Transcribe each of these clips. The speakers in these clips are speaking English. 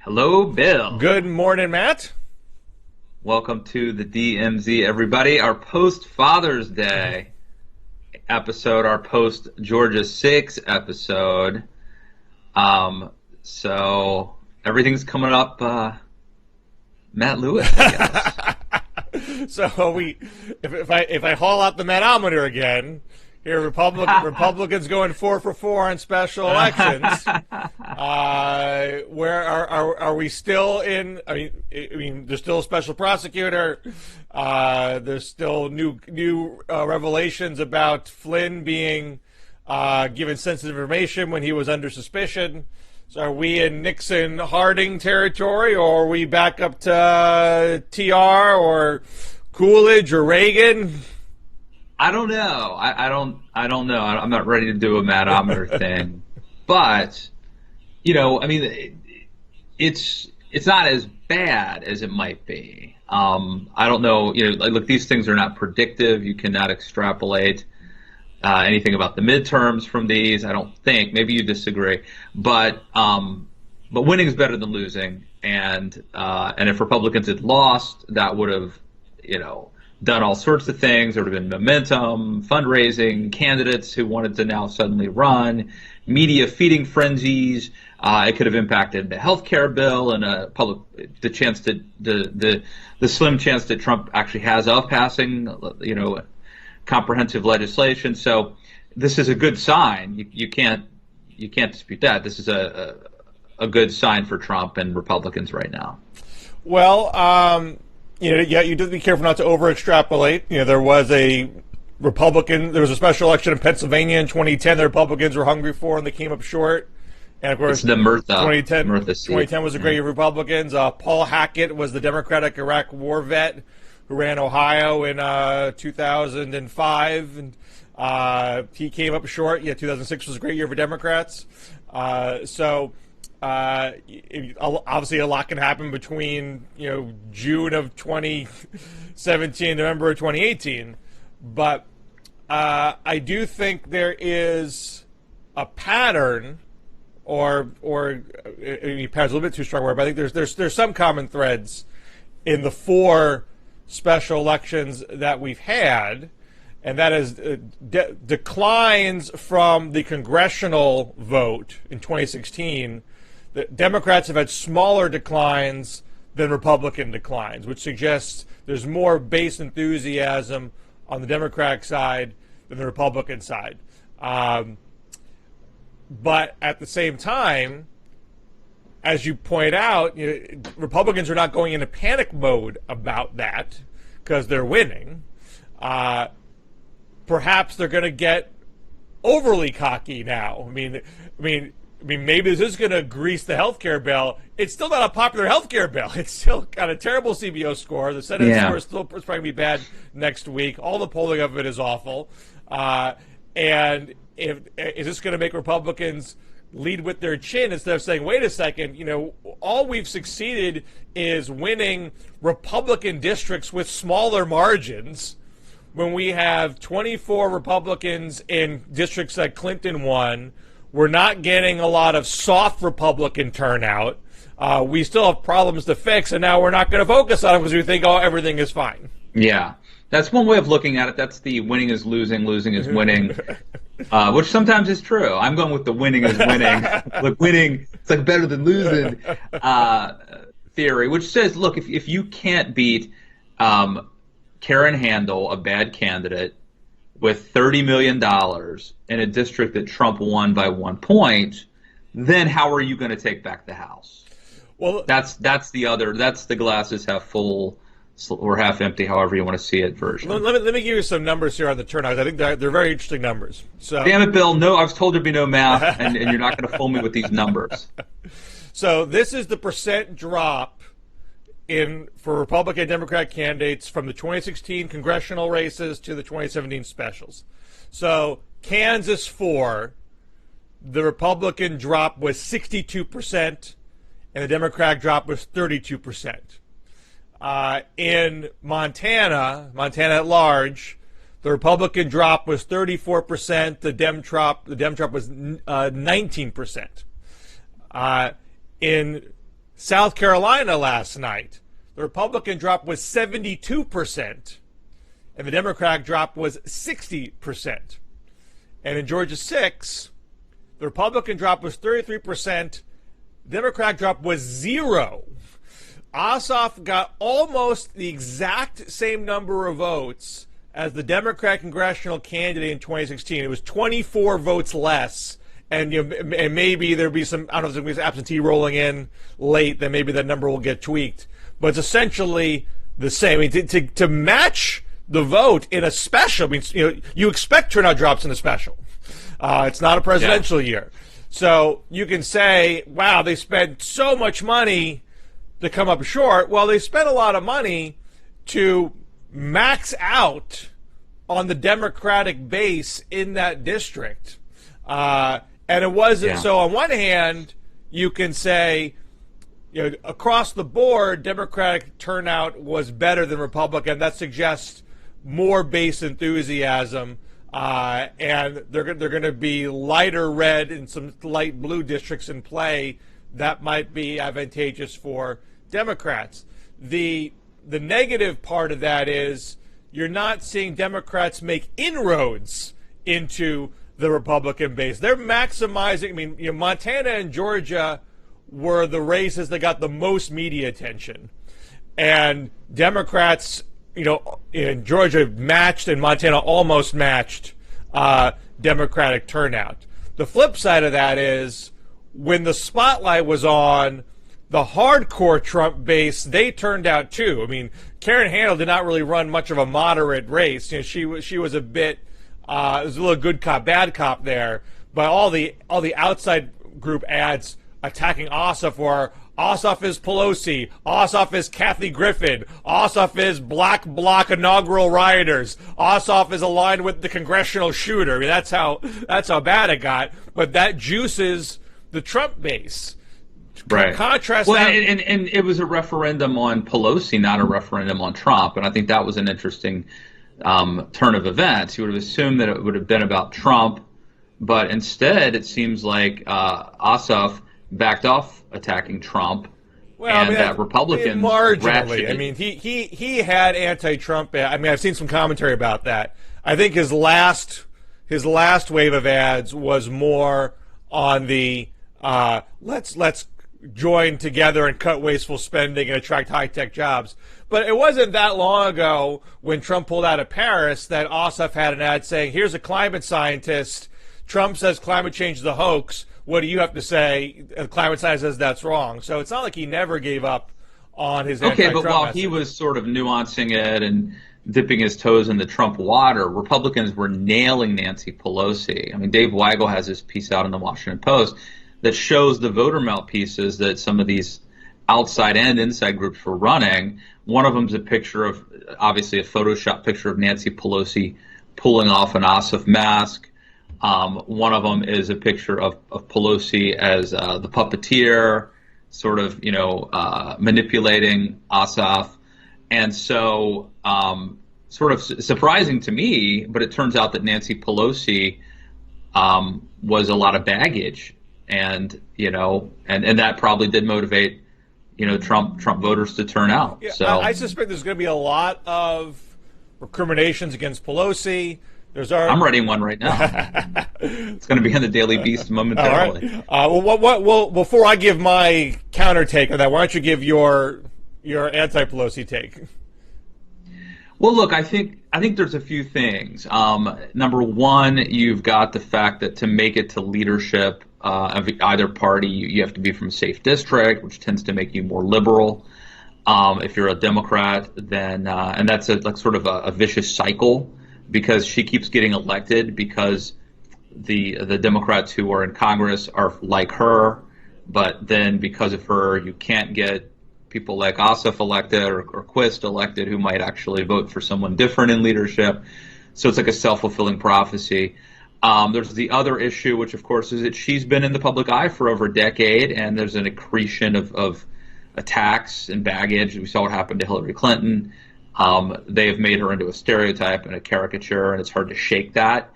Hello, Bill. Good morning, Matt. Welcome to the DMZ, everybody. Our post-Father's Day episode, our post-Georgia 6 episode. So everything's coming up Matt Lewis, I guess. So if I haul out the Matometer again, here Republicans going 4 for 4 on special elections. Where are we still in? I mean, there's still a special prosecutor. There's still new revelations about Flynn being given sensitive information when he was under suspicion. So are we in Nixon-Harding territory, or are we back up to TR or Coolidge or Reagan? I don't know. I don't know. I'm not ready to do a matometer thing, but I mean, it's not as bad as it might be. I don't know. Look, these things are not predictive. You cannot extrapolate anything about the midterms from these. I don't think. Maybe you disagree, but winning is better than losing. And if Republicans had lost, that would have, done all sorts of things. There would have been momentum, fundraising, candidates who wanted to now suddenly run, media feeding frenzies. It could have impacted the health care bill and the slim chance that Trump actually has of passing, comprehensive legislation. So this is a good sign. You can't dispute that. This is a good sign for Trump and Republicans right now. Well, you do have to be careful not to over-extrapolate. There was a special election in Pennsylvania in 2010 the Republicans were hungry for, and they came up short. And, of course, it's the Murtha 2010 was a great year for Republicans. Paul Hackett was the Democratic Iraq war vet who ran Ohio in 2005. And he came up short. 2006 was a great year for Democrats. Obviously, a lot can happen between June of 2017 and November of 2018, but I do think there is a pattern, or pattern's a little bit too strong word, but I think there's some common threads in the 4 special elections that we've had, and that is declines from the congressional vote in 2016. The Democrats have had smaller declines than Republican declines, which suggests there's more base enthusiasm on the Democratic side than the Republican side. But at the same time, as you point out, Republicans are not going into panic mode about that because they're winning. Perhaps they're going to get overly cocky now. I mean, maybe this is going to grease the health care bill. It's still not a popular health care bill. It's still got a terrible CBO score. The Senate score is still probably going to be bad next week. All the polling of it is awful. And is this going to make Republicans lead with their chin instead of saying, wait a second, all we've succeeded is winning Republican districts with smaller margins when we have 24 Republicans in districts that Clinton won. We're not getting a lot of soft Republican turnout. We still have problems to fix, and now we're not going to focus on them because we think, everything is fine. Yeah, that's one way of looking at it. That's the winning is losing, losing is winning, which sometimes is true. I'm going with the winning is winning. Look, winning, it's like better than losing theory, which says, look, if you can't beat Karen Handel, a bad candidate, with $30 million in a district that Trump won by 1 point, then how are you going to take back the House? Well, that's the glasses half full or half empty, however you want to see it version. Let me give you some numbers here on the turnout. I think they're very interesting numbers. So, damn it, Bill! No, I was told there'd be no math, and you're not going to fool me with these numbers. So this is the percent drop for Republican and Democrat candidates from the 2016 congressional races to the 2017 specials. So Kansas 4, the Republican drop was 62%, and the Democratic drop was 32%. In Montana at large, the Republican drop was 34%. The Dem drop was 19%. In South Carolina last night, the Republican drop was 72%, and the Democratic drop was 60%. And in Georgia 6, the Republican drop was 33%, the Democratic drop was 0. Ossoff got almost the exact same number of votes as the Democrat congressional candidate in 2016. It was 24 votes less. And, and maybe there'll be some, I don't know if there'll be some absentee rolling in late, then maybe that number will get tweaked. But it's essentially the same. I mean, to match the vote in a special, I mean, you expect turnout drops in a special. It's not a presidential year. So you can say, wow, they spent so much money to come up short. Well, they spent a lot of money to max out on the Democratic base in that district. And it wasn't, so on one hand, you can say, across the board, Democratic turnout was better than Republican. That suggests more base enthusiasm, and they're going to be lighter red and some light blue districts in play. That might be advantageous for Democrats. The negative part of that is you're not seeing Democrats make inroads into the Republican base. They're maximizing. I mean, Montana and Georgia were the races that got the most media attention, and Democrats, in Georgia matched and Montana almost matched Democratic turnout. The flip side of that is when the spotlight was on the hardcore Trump base, they turned out too. I mean, Karen Handel did not really run much of a moderate race. She was a bit. It was a little good cop, bad cop there, but all the outside group ads attacking Ossoff were Ossoff is Pelosi, Ossoff is Kathy Griffin, Ossoff is Black Bloc inaugural rioters, Ossoff is aligned with the Congressional shooter. I mean, that's how bad it got. But that juices the Trump base. Right. Contrast well, that. And it was a referendum on Pelosi, not a referendum on Trump, and I think that was an interesting turn of events. You would have assumed that it would have been about Trump, but instead it seems like Ossoff backed off attacking Trump, and that Republicans marginally. ratcheted. I mean, he had anti-Trump. I mean, I've seen some commentary about that. I think his last wave of ads was more on the let's join together and cut wasteful spending and attract high-tech jobs. But it wasn't that long ago when Trump pulled out of Paris that Ossoff had an ad saying, here's a climate scientist. Trump says climate change is a hoax. What do you have to say? A climate scientist says that's wrong. So it's not like he never gave up on his anti-Trump but while message. he was sort of nuancing it and dipping his toes in the Trump water, Republicans were nailing Nancy Pelosi. I mean, Dave Weigel has this piece out in the Washington Post that shows the voter mouthpieces that some of these outside and inside groups were running. One of them is a picture of, obviously a Photoshop picture of Nancy Pelosi pulling off an Ossoff mask. One of them is a picture of Pelosi as the puppeteer, sort of, manipulating Ossoff. And so, sort of surprising to me, but it turns out that Nancy Pelosi was a lot of baggage. And, and that probably did motivate, Trump voters to turn out. Yeah, so I suspect there's going to be a lot of recriminations against Pelosi. I'm writing one right now. It's going to be on the Daily Beast momentarily. All right. Well, before I give my counter take on that, why don't you give your anti-Pelosi take? Well, look, I think there's a few things. Number one, you've got the fact that to make it to leadership of either party, you have to be from a safe district, which tends to make you more liberal. If you're a Democrat, then and that's sort of a vicious cycle, because she keeps getting elected because the Democrats who are in Congress are like her, but then because of her, you can't get people like Ossoff elected or Quist elected who might actually vote for someone different in leadership. So it's like a self-fulfilling prophecy. There's the other issue, which of course is that she's been in the public eye for over a decade, and there's an accretion of attacks and baggage. We saw what happened to Hillary Clinton. They have made her into a stereotype and a caricature, and it's hard to shake that.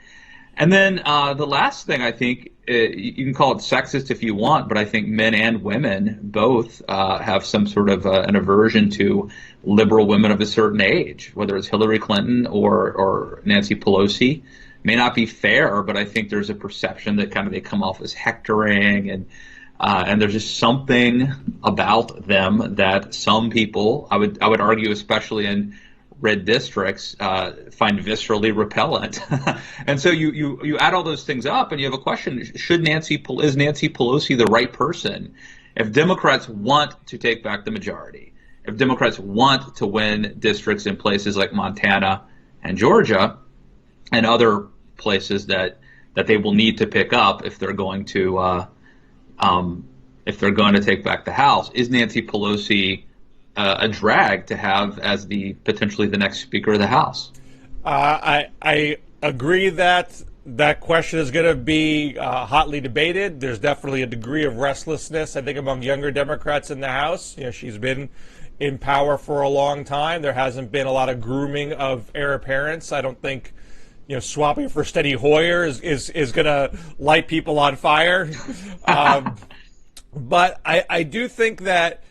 And then the last thing, I think, you can call it sexist if you want, but I think men and women both have some sort of an aversion to liberal women of a certain age, whether it's Hillary Clinton or Nancy Pelosi. May not be fair, but I think there's a perception that kind of they come off as hectoring, and there's just something about them that some people, I would argue, especially in red districts, find viscerally repellent. And so you add all those things up, and you have a question: is Nancy Pelosi the right person? If Democrats want to take back the majority, if Democrats want to win districts in places like Montana and Georgia and other places that they will need to pick up if they're going to take back the House, is Nancy Pelosi a drag to have as potentially the next Speaker of the House? I agree that that question is going to be hotly debated. There's definitely a degree of restlessness, I think, among younger Democrats in the House. She's been in power for a long time. There hasn't been a lot of grooming of heir apparents. I don't think swapping for Steny Hoyer is going to light people on fire. But I do think that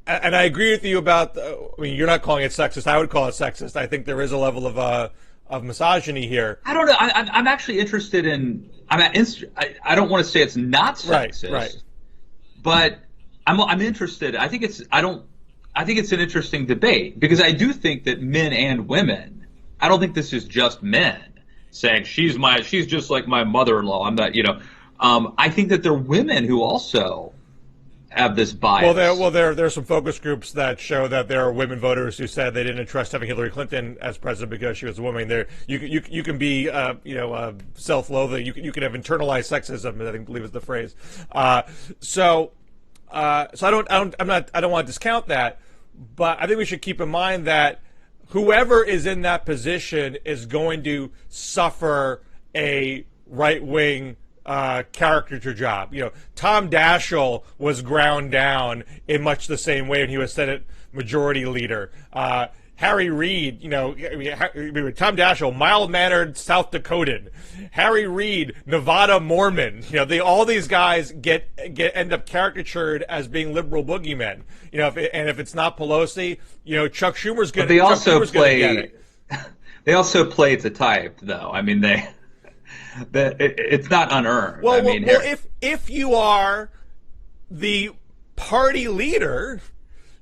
and I agree with you about. You're not calling it sexist. I would call it sexist. I think there is a level of misogyny here. I don't know. I'm actually interested in. I don't want to say it's not sexist, right. But I'm interested. I think it's an interesting debate, because I do think that men and women. I don't think this is just men saying she's just like my mother-in-law. I'm not. I think that there are women who also have this bias. There are some focus groups that show that there are women voters who said they didn't trust having Hillary Clinton as president because she was a woman. There, you can be self-loathing. You can have internalized sexism, I believe is the phrase. So I don't want to discount that, but I think we should keep in mind that whoever is in that position is going to suffer a right-wing caricature job. Tom Daschle was ground down in much the same way when he was Senate Majority Leader. Harry Reid, Tom Daschle, mild-mannered South Dakotan. Harry Reid, Nevada Mormon. All these guys end up caricatured as being liberal boogeymen. If it's not Pelosi, Chuck Schumer's going to. They also play. They also play to type, though. It's not unearned. Well, if you are the party leader,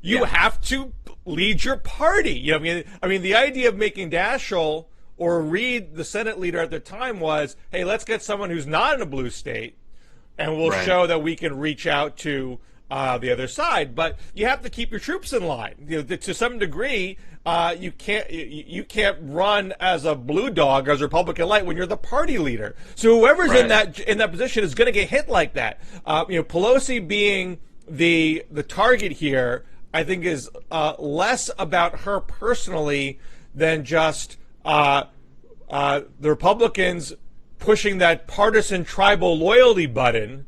you have to lead your party. The idea of making Daschle or Reid the Senate leader at the time was, hey, let's get someone who's not in a blue state, and we'll show that we can reach out to the other side. But you have to keep your troops in line. To some degree, you can't run as a blue dog, as a Republican light, when you're the party leader. So whoever's in that position is going to get hit like that. Pelosi being the target here, I think, is less about her personally than just the Republicans pushing that partisan tribal loyalty button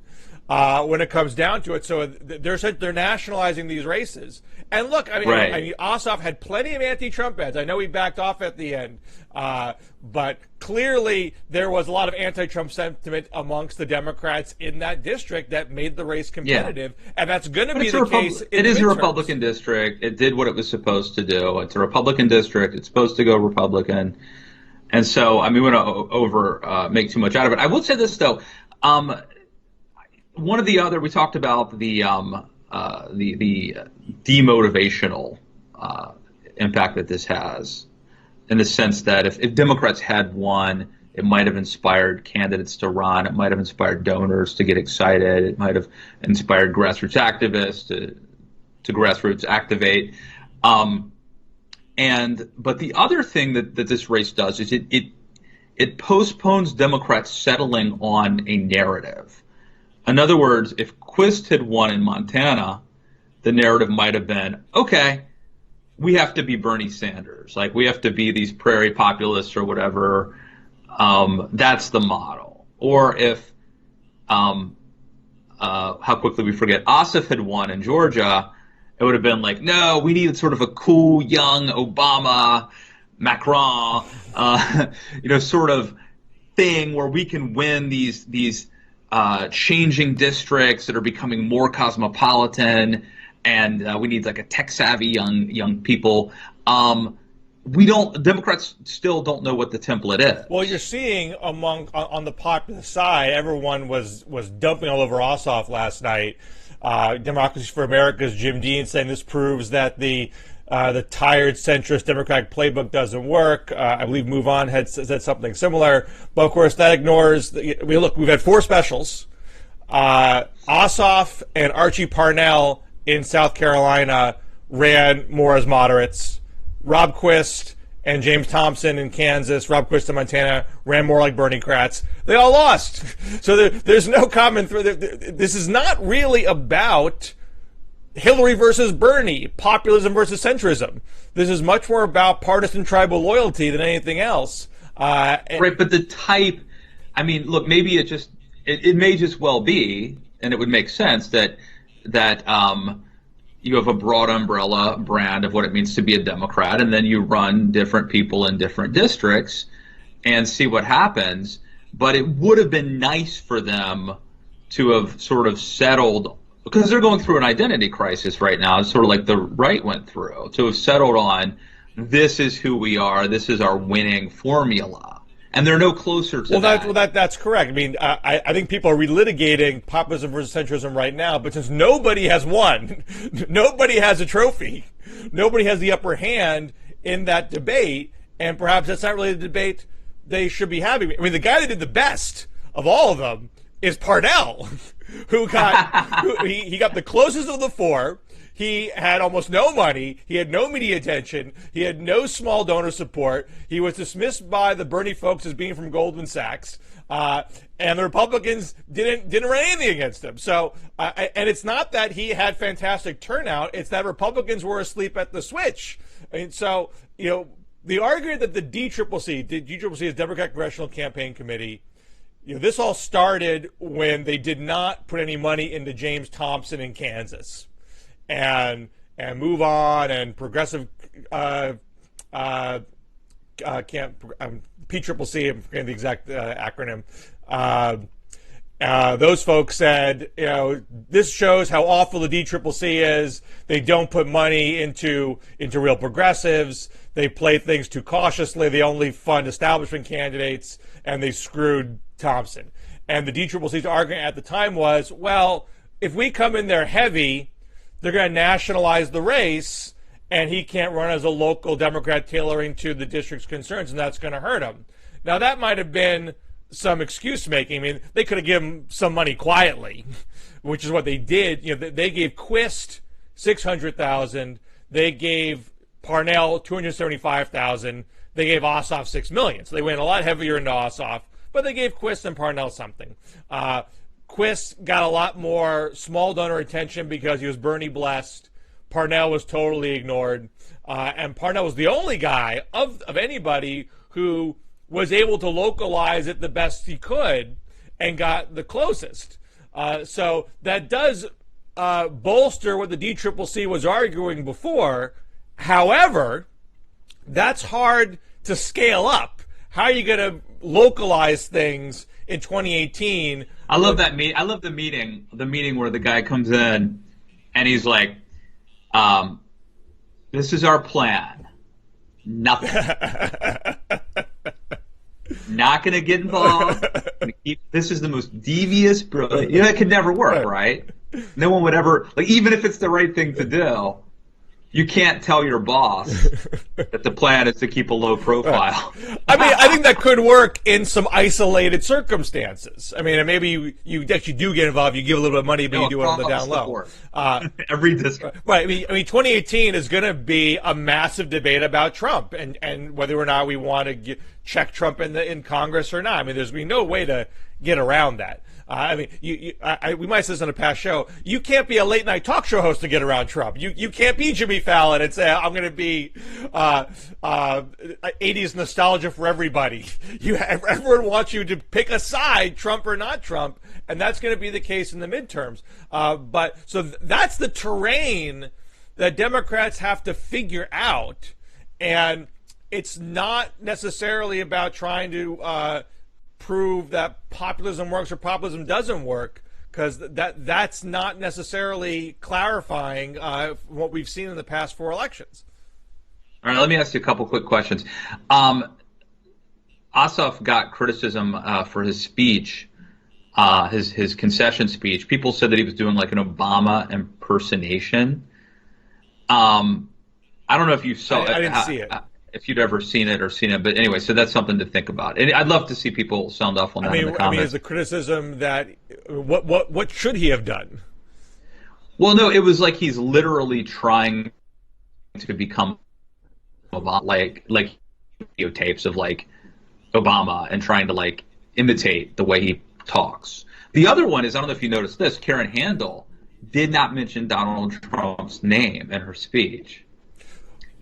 when it comes down to it. So they're nationalizing these races. And look, Ossoff had plenty of anti-Trump ads. I know he backed off at the end, but clearly there was a lot of anti-Trump sentiment amongst the Democrats in that district that made the race competitive, and that's going to be the case. It is a Republican district. It did what it was supposed to do. It's a Republican district. It's supposed to go Republican, and so we want to make too much out of it. I will say this though. One of the other, we talked about the demotivational impact that this has, in the sense that if Democrats had won, it might have inspired candidates to run. It might have inspired donors to get excited. It might have inspired grassroots activists to grassroots activate. But the other thing that this race does is it postpones Democrats settling on a narrative. In other words, if Quist had won in Montana, the narrative might have been, okay, we have to be Bernie Sanders. Like, we have to be these prairie populists or whatever. That's the model. Or if, how quickly we forget, Ossoff had won in Georgia, it would have been like, no, we need sort of a cool, young Obama, Macron, sort of thing where we can win these changing districts that are becoming more cosmopolitan, and we need like a tech-savvy young people. Democrats still don't know what the template is. Well, you're seeing on the popular side, everyone was dumping all over Ossoff last night. Democracy for America's Jim Dean saying this proves that the tired centrist Democratic playbook doesn't work. I believe Move On had said something similar, but of course that ignores. Look, we've had 4 specials. Ossoff and Archie Parnell in South Carolina ran more as moderates. Rob Quist and James Thompson in Kansas, Rob Quist in Montana, ran more like Bernie Kratz. They all lost. So there's no common thread. This is not really about Hillary versus Bernie, populism versus centrism. This is much more about partisan tribal loyalty than anything else. Right, but the type, I mean, look, maybe it may just well be, and it would make sense that you have a broad umbrella brand of what it means to be a Democrat, and then you run different people in different districts and see what happens. But it would have been nice for them to have sort of settled, because they're going through an identity crisis right now. It's sort of like the right went through, to have settled on, this is who we are, this is our winning formula. And they're no closer to that. That's correct. I mean, I think people are relitigating populism versus centrism right now, but since nobody has won, nobody has a trophy, nobody has the upper hand in that debate, and perhaps that's not really the debate they should be having. I mean, the guy that did the best of all of them is Parnell, who got he got the closest of the 4. He had almost no money. He had no media attention. He had no small donor support. He was dismissed by the Bernie folks as being from Goldman Sachs. And the Republicans didn't run anything against him. So, and it's not that he had fantastic turnout. It's that Republicans were asleep at the switch. And so, the argument that the DCCC is Democratic Congressional Campaign Committee, this all started when they did not put any money into James Thompson in Kansas. And Move On and Progressive PCCC, I'm forgetting the exact acronym. Those folks said, this shows how awful the DCCC is. They don't put money into real progressives. They play things too cautiously. They only fund establishment candidates, and they screwed Thompson. And the DCCC's argument at the time was, well, if we come in there heavy, they're going to nationalize the race, and he can't run as a local Democrat tailoring to the district's concerns, and that's going to hurt him. Now, that might have been some excuse making. I mean, they could have given him some money quietly, which is what they did. They gave Quist $600,000. They gave Parnell $275,000. They gave Ossoff $6 million. So they went a lot heavier into Ossoff, but they gave Quist and Parnell something. Quist got a lot more small donor attention because he was Bernie blessed. Parnell was totally ignored. And Parnell was the only guy of anybody who was able to localize it the best he could and got the closest. So that does bolster what the DCCC was arguing before. However, that's hard to scale up. How are you going to localize things in 2018? I love that I love the meeting where the guy comes in and he's like, this is our plan. Nothing. Not going to get involved. This is the most devious, brilliant. It could never work, right? No one would ever, even if it's the right thing to do, you can't tell your boss that the plan is to keep a low profile. I mean, I think that could work in some isolated circumstances. I mean, maybe you actually do get involved. You give a little bit of money, but you do it on the down low. Every district. Right. I mean, 2018 is going to be a massive debate about Trump and whether or not we want to check Trump in Congress or not. I mean, there's going to be no way to get around that. I mean, we might say this on a past show. You can't be a late night talk show host to get around Trump. You can't be Jimmy Fallon and say, I'm going to be 80s nostalgia for everybody. Everyone wants you to pick a side, Trump or not Trump, and that's going to be the case in the midterms. But so that's the terrain that Democrats have to figure out, and it's not necessarily about trying to prove that populism works or populism doesn't work, because that's not necessarily clarifying what we've seen in the past 4 elections. All right, let me ask you a couple quick questions. Ossoff got criticism for his speech, his concession speech. People said that he was doing like an Obama impersonation. I don't know if you saw it. I didn't see it. If you'd ever seen it, but anyway, so that's something to think about. And I'd love to see people sound off on that in the comments. Is the criticism that what should he have done? Well, no, it was like he's literally trying to become Obama, like videotapes of like Obama and trying to like imitate the way he talks. The other one is, I don't know if you noticed this, Karen Handel did not mention Donald Trump's name in her speech.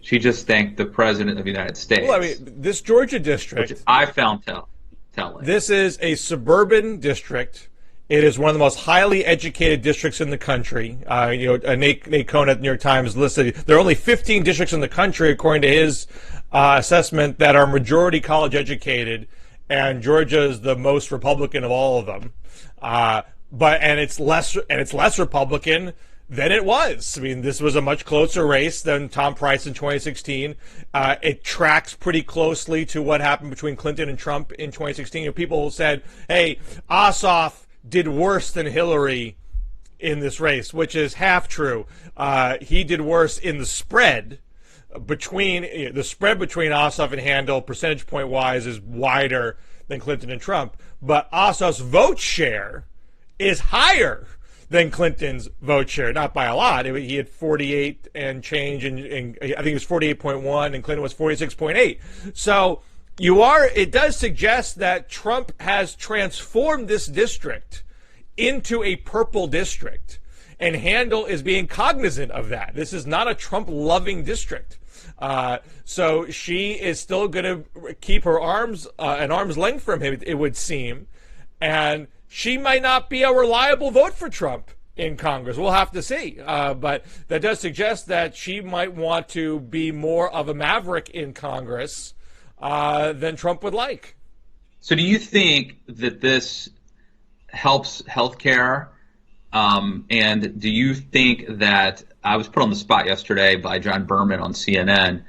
She just thanked the President of the United States. Well, I mean, this Georgia district, which I found telling. This is a suburban district. It is one of the most highly educated districts in the country. Nate Cohn at the New York Times listed there are only 15 districts in the country, according to his assessment, that are majority college educated, and Georgia is the most Republican of all of them. And it's less Republican than it was. I mean, this was a much closer race than Tom Price in 2016. It tracks pretty closely to what happened between Clinton and Trump in 2016. People said, hey, Ossoff did worse than Hillary in this race, which is half true. He did worse in the spread between Ossoff and Handel, percentage point wise, is wider than Clinton and Trump. But Ossoff's vote share is higher than Clinton's vote share, not by a lot. He had 48 and change, and I think it was 48.1, and Clinton was 46.8. So it does suggest that Trump has transformed this district into a purple district, and Handel is being cognizant of that. This is not a Trump-loving district. So she is still going to keep her an arm's length from him, it would seem, and she might not be a reliable vote for Trump in Congress. We'll have to see. But that does suggest that she might want to be more of a maverick in Congress than Trump would like. So do you think that this helps healthcare? And do you think that, I was put on the spot yesterday by John Berman on CNN,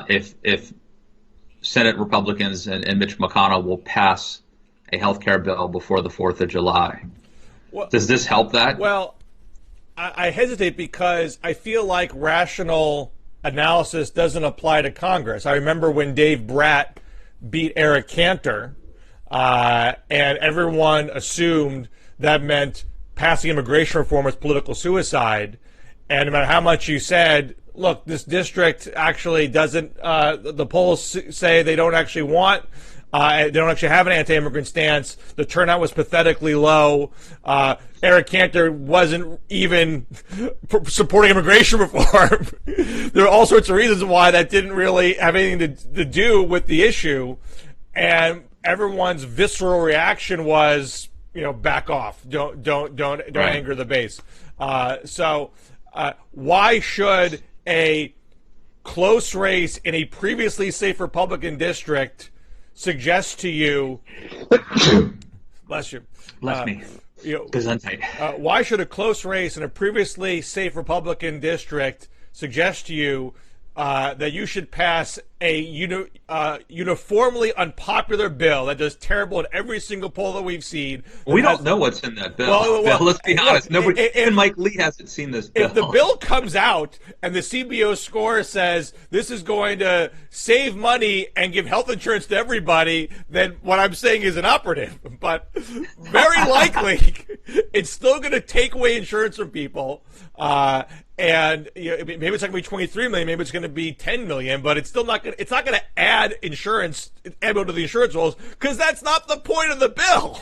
if Senate Republicans and Mitch McConnell will pass a health care bill before the 4th of July. Well, does this help that? Well, I hesitate because I feel like rational analysis doesn't apply to Congress. I remember when Dave Bratt beat Eric Cantor, and everyone assumed that meant passing immigration reform was political suicide. And no matter how much you said, look, this district actually doesn't, the polls say they don't actually want, they don't actually have an anti-immigrant stance. The turnout was pathetically low. Eric Cantor wasn't even supporting immigration reform. There are all sorts of reasons why that didn't really have anything to do with the issue. And everyone's visceral reaction was, back off. Don't right. Anger the base. So why should a close race in a previously safe Republican district suggest to you, bless you, bless me, why should a close race in a previously safe Republican district suggest to you that you should pass a uniformly unpopular bill that does terrible in every single poll that we've seen? We don't know what's in that bill. Well, let's be honest. Nobody, even Mike Lee hasn't seen this bill. If the bill comes out and the CBO score says this is going to save money and give health insurance to everybody, then what I'm saying is inoperative. But very likely, it's still going to take away insurance from people. And maybe it's not going to be 23 million, maybe it's going to be 10 million, but it's still not going. It's not going to add insurance ammo to the insurance rolls, because that's not the point of the bill.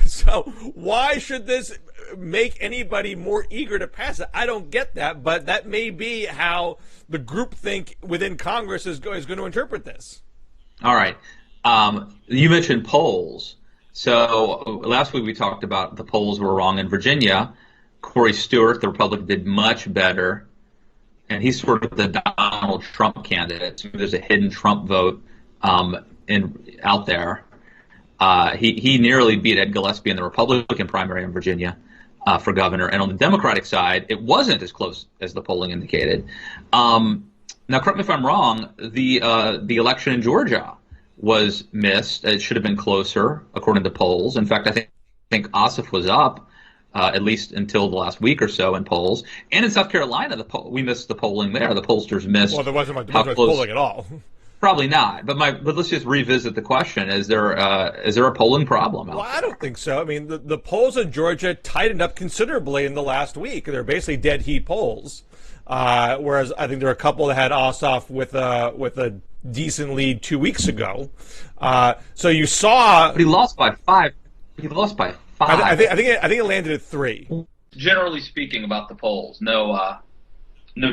So why should this make anybody more eager to pass it? I don't get that, but that may be how the groupthink within Congress is going to interpret this. All right, you mentioned polls. So last week we talked about the polls were wrong in Virginia. Corey Stewart, the Republican, did much better, and he's sort of the Donald Trump candidate. So there's a hidden Trump vote out there. He nearly beat Ed Gillespie in the Republican primary in Virginia for governor. And on the Democratic side, it wasn't as close as the polling indicated. Now, correct me if I'm wrong, the election in Georgia was missed. It should have been closer, according to polls. In fact, I think Ossoff was up, at least until the last week or so in polls. And in South Carolina, we missed the polling there. The pollsters missed. Well, there wasn't much polling at all. Probably not. But let's just revisit the question: is there a polling problem? Well, I don't think so. I mean, the polls in Georgia tightened up considerably in the last week. They're basically dead heat polls. Whereas I think there are a couple that had Ossoff with a decent lead 2 weeks ago. So you saw, but he lost by 5. He lost by 5. I think it landed at 3. Generally speaking, about the polls, no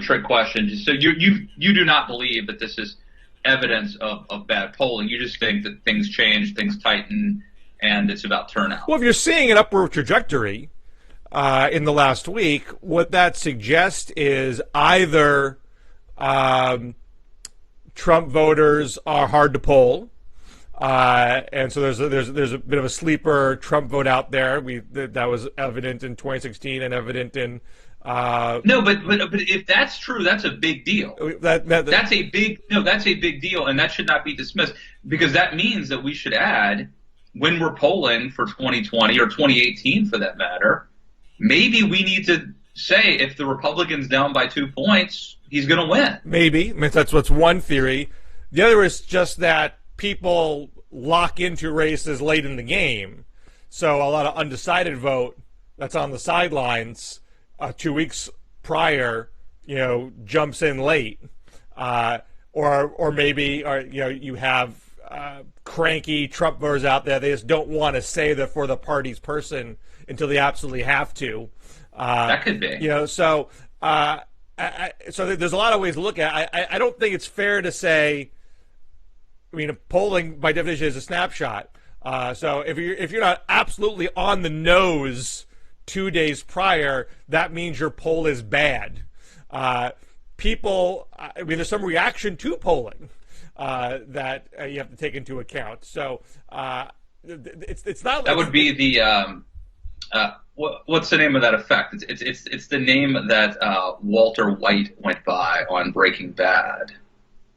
trick question. So you do not believe that this is evidence of bad polling. You just think that things change, things tighten, and it's about turnout. Well, if you're seeing an upward trajectory in the last week, what that suggests is either Trump voters are hard to poll, and so there's a bit of a sleeper Trump vote out there. That was evident in 2016 and evident in. No, but if that's true, that's a big deal. That's a big deal, and that should not be dismissed, because that means that we should add, when we're polling for 2020 or 2018 for that matter, maybe we need to say if the Republican's down by 2 points, he's going to win. Maybe. I mean, that's what's one theory. The other is just that people lock into races late in the game, so a lot of undecided vote that's on the sidelines 2 weeks prior, jumps in late, or maybe, you have cranky Trump voters out there. They just don't want to say they're for the party's person until they absolutely have to. That could be. So there's a lot of ways to look at it. I don't think it's fair to say. I mean, polling by definition is a snapshot. So if you're not absolutely on the nose 2 days prior, that means your poll is bad. There's some reaction to polling that you have to take into account. So it's not. That would be the what's the name of that effect? It's the name that Walter White went by on Breaking Bad.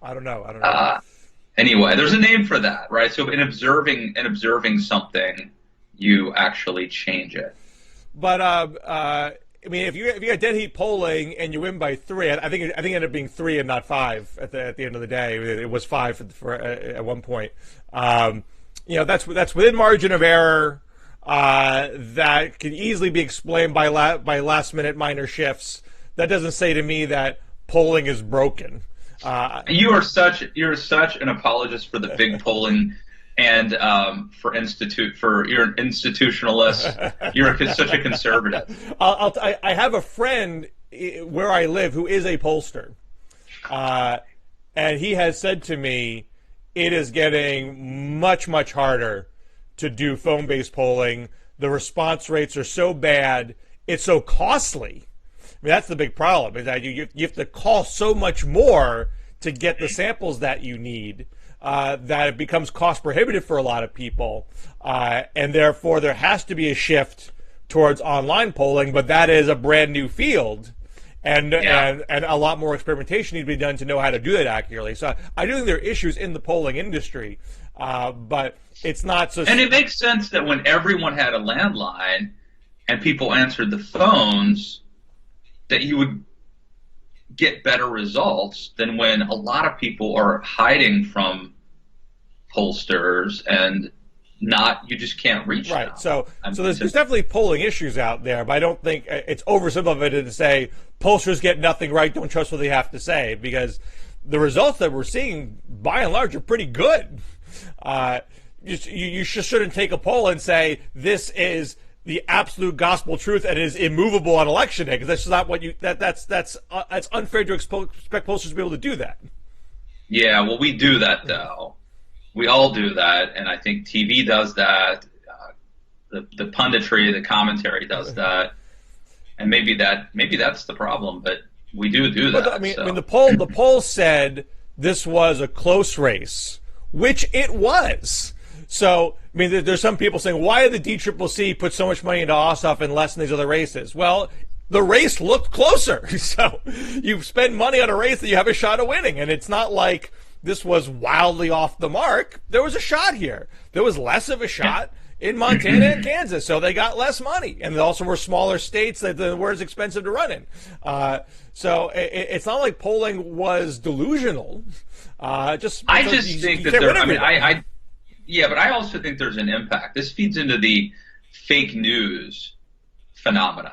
I don't know. Anyway, there's a name for that, right? So in observing something, you actually change it. But I mean, if you got dead heat polling and you win by 3, I think it ended up being 3 and not 5 at the end of the day. It was 5 for at one point. That's within margin of error. That can easily be explained by last minute minor shifts. That doesn't say to me that polling is broken. You're such an apologist for the big polling. And you're an institutionalist. You're such a conservative. I have a friend where I live who is a pollster, and he has said to me, it is getting much, much harder to do phone-based polling. The response rates are so bad. It's so costly. I mean, that's the big problem, is that you have to call so much more to get the samples that you need. That it becomes cost prohibitive for a lot of people, and therefore there has to be a shift towards online polling. But that is a brand new field, and a lot more experimentation needs to be done to know how to do that accurately. So I do think there are issues in the polling industry, but it's not so. And it makes sense that when everyone had a landline and people answered the phones, that you would get better results than when a lot of people are hiding from pollsters and you just can't reach them. Right. So there's definitely polling issues out there, but I don't think it's oversimplified to say pollsters get nothing right, don't trust what they have to say, because the results that we're seeing by and large are pretty good. You just shouldn't take a poll and say this is the absolute gospel truth and is immovable on election day, because that's not what that's unfair to expect pollsters to be able to do that. Yeah, well, we do that though. We all do that, and I think TV does that. The punditry, the commentary does that, and maybe that's the problem. But we do that. But, I mean, the poll said this was a close race, which it was. So, I mean, there's some people saying, why did the DCCC put so much money into Ossoff and less in these other races? Well, the race looked closer. So you spend money on a race that you have a shot of winning. And it's not like this was wildly off the mark. There was a shot here. There was less of a shot in Montana and Kansas, so they got less money. And they also were smaller states that were as expensive to run in. So it's not like polling was delusional. I just think that there, I mean, yeah, but I also think there's an impact. This feeds into the fake news phenomenon,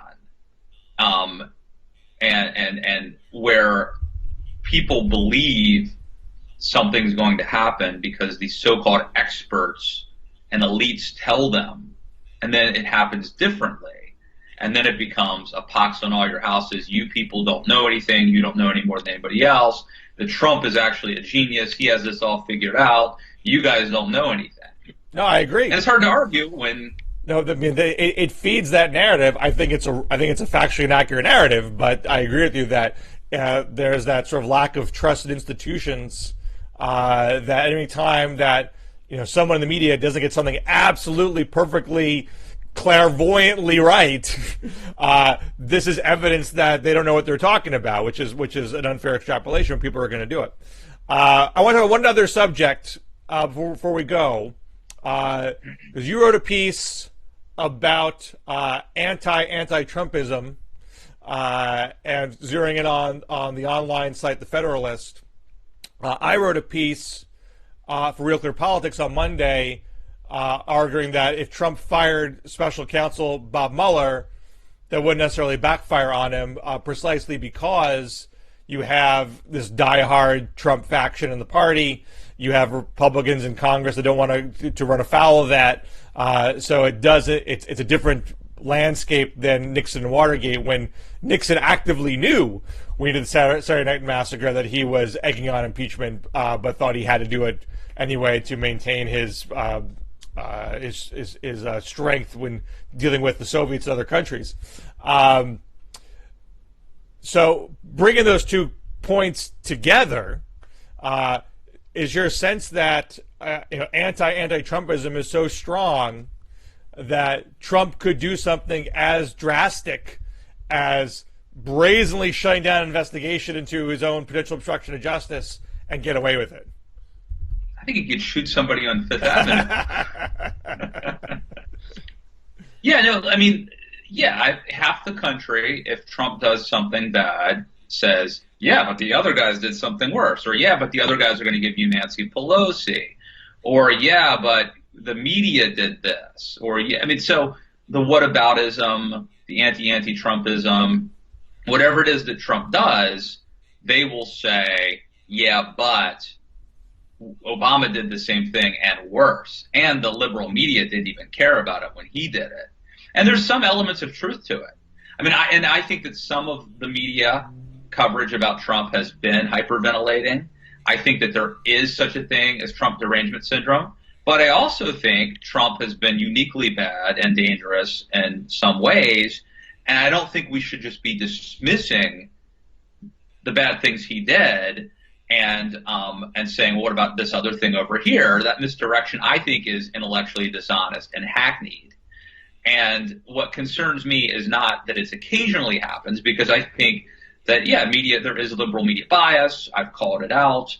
and where people believe something's going to happen because these so-called experts and elites tell them, and then it happens differently. And then it becomes a pox on all your houses. You people don't know anything. You don't know any more than anybody else. That Trump is actually a genius. He has this all figured out. You guys don't know anything. No, I agree. And it's hard to argue when. No, I mean, it feeds that narrative. I think it's a factually inaccurate narrative, but I agree with you that there's that sort of lack of trust in institutions. That any time that someone in the media doesn't get something absolutely perfectly clairvoyantly right, this is evidence that they don't know what they're talking about, which is an unfair extrapolation. People are going to do it. I want to have one other subject before we go, because you wrote a piece about anti-anti-Trumpism and zeroing in on the online site The Federalist. I wrote a piece for Real Clear Politics on Monday, arguing that if Trump fired special counsel Bob Mueller, that wouldn't necessarily backfire on him, precisely because you have this diehard Trump faction in the party. You have Republicans in Congress that don't want to run afoul of that. So it's a different landscape than Nixon and Watergate, when Nixon actively knew when he did the Saturday Night Massacre that he was egging on impeachment, but thought he had to do it anyway to maintain his strength when dealing with the Soviets and other countries. So bringing those 2 points together, is your sense that anti-Trumpism is so strong that Trump could do something as drastic as brazenly shutting down an investigation into his own potential obstruction of justice and get away with it? I think he could shoot somebody on Fifth Avenue. Yeah, no, I mean, half the country, if Trump does something bad, says, yeah, but the other guys did something worse, or yeah, but the other guys are going to give you Nancy Pelosi, or yeah, but the media did this, or yeah, I mean, so the whataboutism, the anti-anti-Trumpism, whatever it is that Trump does, they will say, yeah, but Obama did the same thing and worse, and the liberal media didn't even care about it when he did it. And there's some elements of truth to it. I mean, I think that some of the media coverage about Trump has been hyperventilating. I think that there is such a thing as Trump derangement syndrome. But I also think Trump has been uniquely bad and dangerous in some ways. And I don't think we should just be dismissing the bad things he did and saying, well, what about this other thing over here? That misdirection, I think, is intellectually dishonest and hackneyed. And what concerns me is not that it occasionally happens, because I think that, yeah, media, there is a liberal media bias. I've called it out.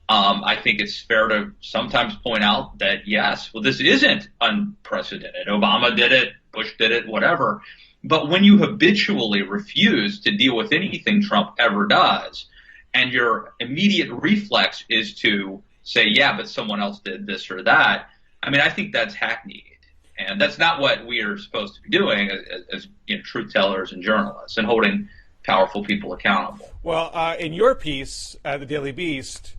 I think it's fair to sometimes point out that, yes, well, this isn't unprecedented. Obama did it, Bush did it, whatever. But when you habitually refuse to deal with anything Trump ever does, and your immediate reflex is to say, yeah, but someone else did this or that, I mean, I think that's hackneyed. And that's not what we are supposed to be doing as truth tellers and journalists, and holding powerful people accountable. Well, in your piece at the Daily Beast,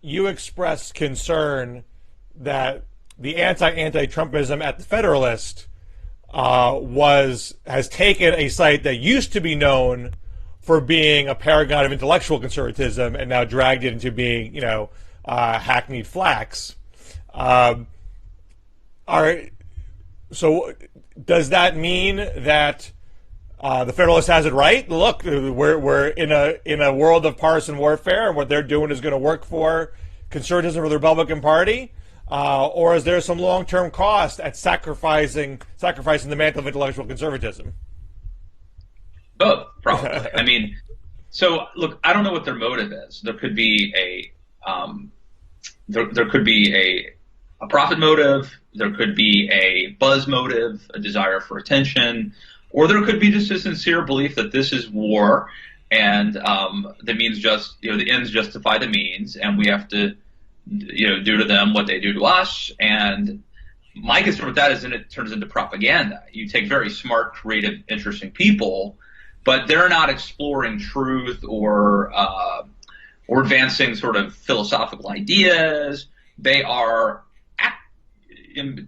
you expressed concern that the anti-Trumpism at the Federalist has taken a site that used to be known for being a paragon of intellectual conservatism and now dragged it into being, hackneyed flax. So does that mean that the Federalist has it right? Look, we're in a world of partisan warfare, and what they're doing is going to work for conservatism for the Republican Party. or is there some long-term cost at sacrificing the mantle of intellectual conservatism? Both, probably. I mean, so look, I don't know what their motive is. There could be there could be a profit motive. There could be a buzz motive, a desire for attention, or there could be just a sincere belief that this is war, and the ends justify the means, and we have to, do to them what they do to us. And my concern with that is then it turns into propaganda. You take very smart, creative, interesting people, but they're not exploring truth or advancing sort of philosophical ideas. They are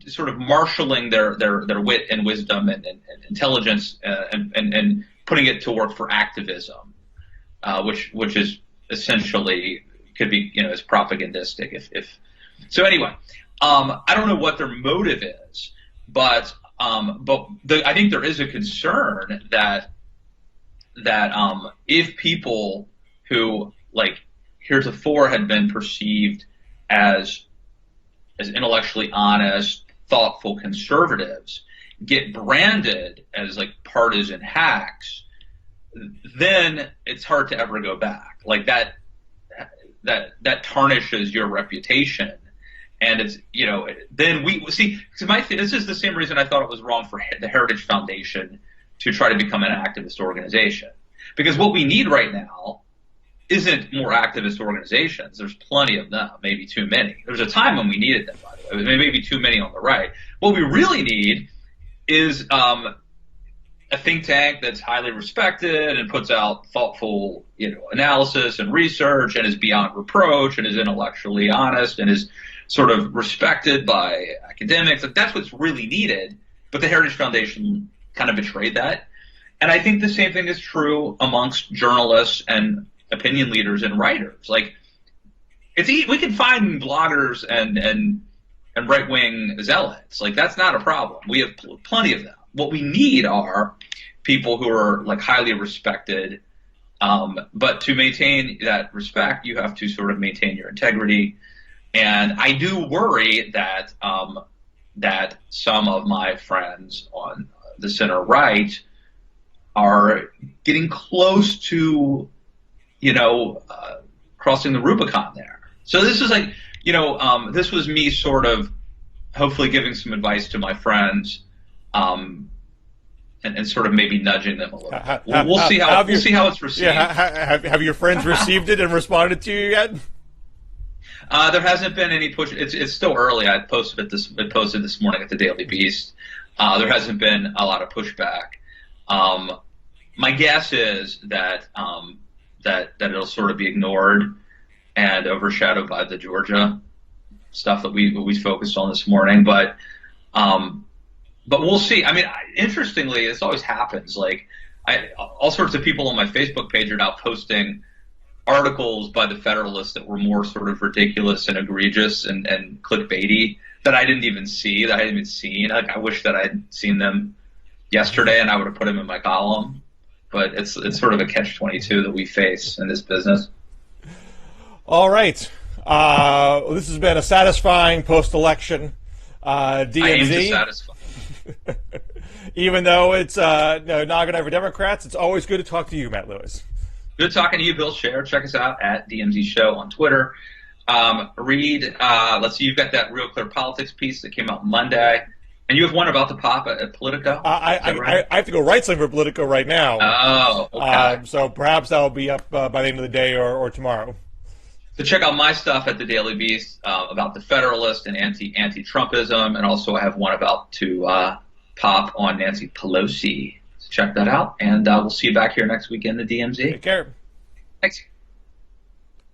sort of marshaling their wit and wisdom and intelligence and putting it to work for activism, which is essentially could be as propagandistic. If so, anyway, I don't know what their motive is, but I think there is a concern that if people who heretofore had been perceived as intellectually honest, thoughtful conservatives get branded as partisan hacks, then it's hard to ever go back. That tarnishes your reputation. And it's, then we see, this is the same reason I thought it was wrong for the Heritage Foundation to try to become an activist organization. Because what we need right now isn't more activist organizations. There's plenty of them, maybe too many. There's a time when we needed them, by the way. Maybe too many on the right. What we really need is a think tank that's highly respected and puts out thoughtful, analysis and research and is beyond reproach and is intellectually honest and is sort of respected by academics. That's what's really needed. But the Heritage Foundation kind of betrayed that. And I think the same thing is true amongst journalists and opinion leaders and writers. We can find bloggers and right-wing zealots. That's not a problem. We have plenty of them. What we need are people who are highly respected. But to maintain that respect, you have to sort of maintain your integrity. And I do worry that that some of my friends on the center right are getting close to crossing the Rubicon there. So this is this was me sort of hopefully giving some advice to my friends, and sort of maybe nudging them a little bit. We'll see how it's received. Yeah, have your friends received it and responded to you yet? There hasn't been any push. It's still early. I posted this morning at the Daily Beast. There hasn't been a lot of pushback. My guess is that it'll sort of be ignored and overshadowed by the Georgia stuff that we focused on this morning. But we'll see. I mean, interestingly, this always happens. All sorts of people on my Facebook page are now posting articles by the Federalist that were more sort of ridiculous and egregious and clickbaity that I didn't even see, that I hadn't even seen. I wish that I'd seen them yesterday and I would have put them in my column. But it's sort of a catch-22 that we face in this business. All right. This has been a satisfying post-election DMZ. I aim to satisfy. Even though it's not going to for Democrats, it's always good to talk to you, Matt Lewis. Good talking to you, Bill Scher. Check us out at DMZ Show on Twitter. Read, let's see, you've got that Real Clear Politics piece that came out Monday. And you have one about the pop at Politico? I have to go write something for Politico right now. Oh, okay. So perhaps that'll be up by the end of the day or tomorrow. So check out my stuff at the Daily Beast about the Federalist and anti-Trumpism, and also I have one about to pop on Nancy Pelosi. So check that out, and we'll see you back here next week in the DMZ. Take care. Thanks.